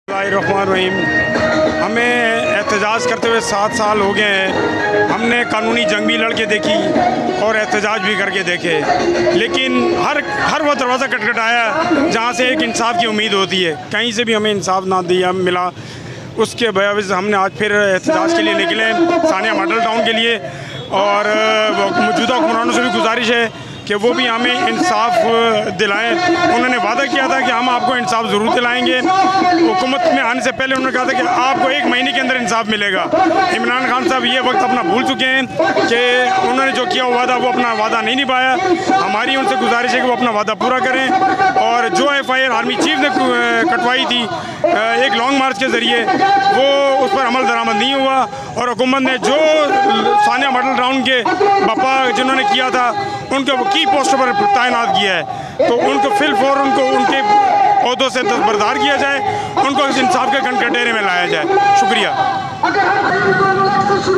बिस्मिल्लाहिर्रहमानिर्रहीम। हमें एहतजाज करते हुए 7 साल हो गए हैं। हमने कानूनी जंग भी लड़ के देखी और एहतजाज भी करके देखे, लेकिन हर वो दरवाज़ा खटखटाया जहाँ से एक इंसाफ की उम्मीद होती है। कहीं से भी हमें इंसाफ ना दिया मिला। उसके बावजूद हमने आज फिर एहतजाज के लिए निकले सानिया मॉडल टाउन के लिए, और मौजूदा हुक्मरानों से भी गुजारिश है कि वो भी हमें इंसाफ दिलाएं। उन्होंने वादा किया था कि हम आपको इंसाफ ज़रूर दिलाएंगे। हुकूमत में आने से पहले उन्होंने कहा था कि आपको 1 महीने के अंदर इंसाफ मिलेगा। इमरान खान साहब ये वक्त अपना भूल चुके हैं कि उन्होंने जो किया वादा वो अपना वादा नहीं निभाया। हमारी उनसे गुजारिश है कि वो अपना वादा पूरा करें, और जो FIR आर्मी चीफ ने कटवाई थी एक लॉन्ग मार्च के ज़रिए, वो उस पर अमल दरामद नहीं हुआ। और हुकूमत ने जो सानिया मॉडल टाउन के बप्पा जिन्होंने किया था उनके की पोस्टर पर तैनात किया है, तो उनको फिलफौर उनको उनके ओहदों से दस्तबरदार किया जाए, उनको इंसाफ के कटघरे में लाया जाए। शुक्रिया।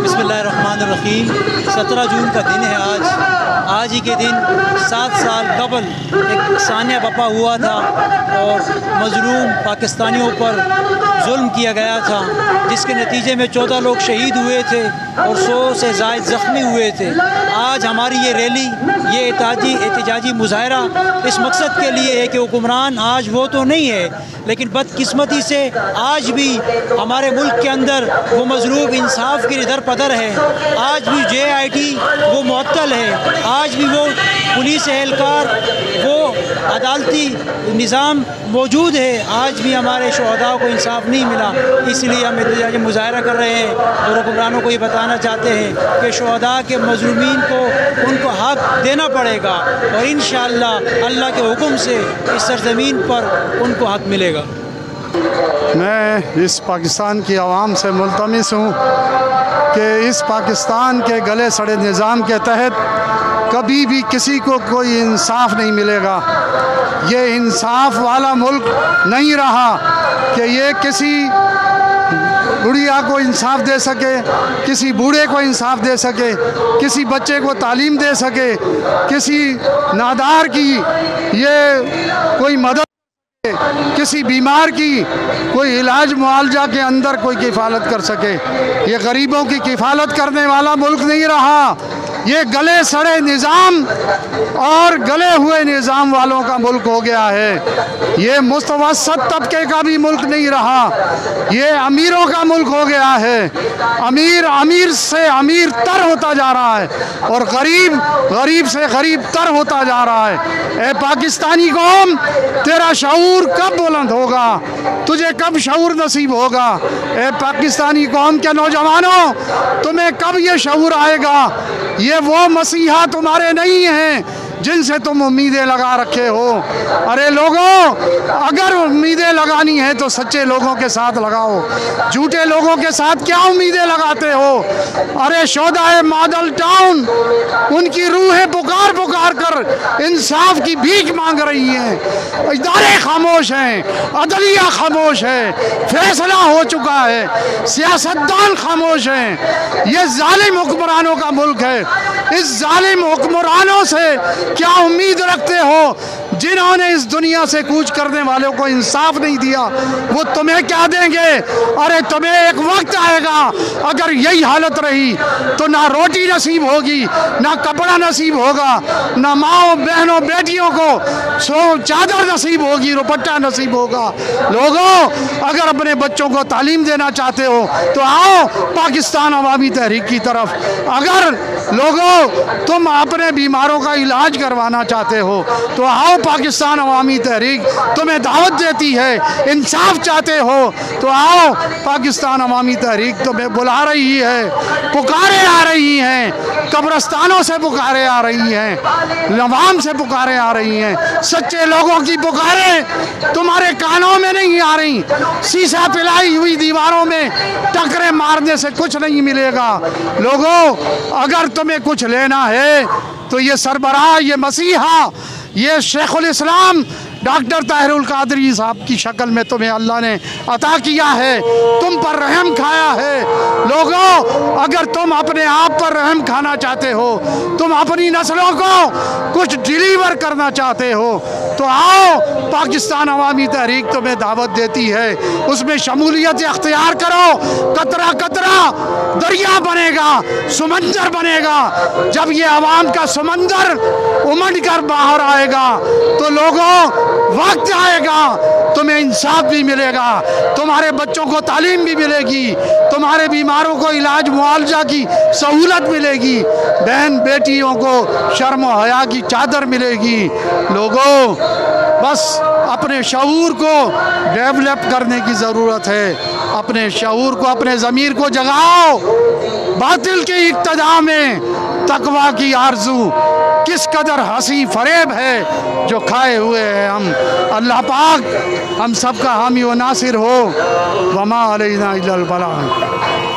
बिस्मिल्लाहिर्रहमानिर्रहीम। 17 जून का दिन है आज ही के दिन 7 साल कबल एक सानिया बपा हुआ था और मजलूम पाकिस्तानियों पर जुल्म किया गया था, जिसके नतीजे में 14 लोग शहीद हुए थे और 100 से ज़ायद ज़ख्मी हुए थे। आज हमारी ये रैली, ये एहतजाजी मुजाहरा इस मकसद के लिए है कि हुक्मरान आज वो तो नहीं है, लेकिन बदकिस्मती से आज भी हमारे मुल्क के अंदर वो मज़लूम इंसाफ की दर पदर है। आज भी JIT वो मुअत्तल है, आज भी वो पुलिस एहलकार, वो अदालती निज़ाम मौजूद है। आज भी हमारे शहदाओं को इंसाफ नहीं मिला, इसलिए हम एहतजाजी मुजाहरा कर रहे हैं और हुक्मरानों को ये बताना चाहते हैं कि शहदा के मज़लूमीन को उनको हक देना पड़ेगा, और इंशाअल्लाह अल्लाह के हुक्म से इस सरज़मीन पर उनको हक मिलेगा। मैं इस पाकिस्तान की आवाम से मुल्तमिस हूँ कि इस पाकिस्तान के गले सड़े निज़ाम के तहत कभी भी किसी को कोई इंसाफ नहीं मिलेगा। ये इंसाफ वाला मुल्क नहीं रहा कि ये किसी बुढ़िया को इंसाफ दे सके, किसी बूढ़े को इंसाफ दे सके, किसी बच्चे को तालीम दे सके, किसी नादार की ये कोई मदद, किसी बीमार की कोई इलाज मुआवजा के अंदर कोई किफ़ालत कर सके। ये गरीबों की किफ़ालत करने वाला मुल्क नहीं रहा। ये गले सड़े निज़ाम और गले हुए निज़ाम वालों का मुल्क हो गया है। ये मुस्तवसत तबके का भी मुल्क नहीं रहा, ये अमीरों का मुल्क हो गया है। अमीर से अमीर तर होता जा रहा है और गरीब से गरीब तर होता जा रहा है। ए पाकिस्तानी कौम, तेरा शऊर कब बुलंद होगा? तुझे कब शऊर नसीब होगा? ए पाकिस्तानी कौम के नौजवानों, तुम्हें कब ये शऊर आएगा? ये वो मसीहा तुम्हारे नहीं हैं जिनसे तुम उम्मीदें लगा रखे हो। अरे लोगों, अगर उम्मीदें लगानी है तो सच्चे लोगों के साथ लगाओ, झूठे लोगों के साथ क्या उम्मीदें लगाते हो? अरे शोधाए मॉडल टाउन, उनकी रूहें पुकार पुकार कर इंसाफ की भीख मांग रही हैं। इदारे खामोश हैं, अदलिया खामोश है, फैसला हो चुका है, सियासतदान खामोश हैं। ये जालिम हुक्मरानों का मुल्क है। इस जालिम हुक्मरानों से क्या उम्मीद रखते हो, जिन्होंने इस दुनिया से कूच करने वालों को इंसाफ नहीं दिया? वो तुम्हें क्या देंगे? अरे तुम्हें एक वक्त आएगा, अगर यही हालत रही तो ना रोटी नसीब होगी, ना कपड़ा नसीब होगा, ना माओ बहनों बेटियों को चादर नसीब होगी, रुपट्टा नसीब होगा। लोगों, अगर अपने बच्चों को तालीम देना चाहते हो तो आओ पाकिस्तान अवामी तहरीक की तरफ। अगर लोगों तुम अपने बीमारों का इलाज करवाना चाहते हो तो आओ पाकिस्तान अवामी तहरीक तुम्हें दावत देती है। इंसाफ चाहते हो तो आओ, पाकिस्तान अवामी तहरीक तुम्हें बुला रही है, पुकारे आ रही हैं, कब्रस्तानों से पुकारे आ रही हैं, नवाम से पुकारे आ रही हैं। सच्चे लोगों की पुकारें तुम्हारे कानों में नहीं आ रही। शीशा पिलाई हुई दीवारों में टकरे मारने से कुछ नहीं मिलेगा। लोगों, अगर तुम्हें कुछ लेना है तो ये सरबराह, ये मसीहा, ये शेखुल इस्लाम डॉक्टर ताहिरुल कादरी साहब की शक्ल में तुम्हें अल्लाह ने अता किया है, तुम पर रहम खाया है। लोगों, अगर तुम अपने आप पर रहम खाना चाहते हो, तुम अपनी नस्लों को कुछ डिलीवर करना चाहते हो, तो आओ, पाकिस्तान अवामी तहरीक तुम्हें दावत देती है, उसमें शमूलियत अख्तियार करो। कतरा कतरा दरिया बनेगा, समंदर बनेगा। जब ये अवाम का समंदर उमड़ कर बाहर आएगा तो लोगों, वक्त आएगा, तुम्हें इंसाफ भी मिलेगा, तुम्हारे बच्चों को तालीम भी मिलेगी, तुम्हारे बीमारों को इलाज मुआवजा की सहूलत मिलेगी, बहन बेटियों को शर्म और हया की चादर मिलेगी। लोगों, बस अपने शऊर को डेवलप करने की ज़रूरत है। अपने शऊर को, अपने ज़मीर को जगाओ। बातिल के इक्तदा में तकवा की आरज़ू किस कदर हंसी फरेब है जो खाए हुए हैं हम। अल्लाह पाक हम सब का हामी व नासिर हो। वमा अलैना इल्लल बलाग।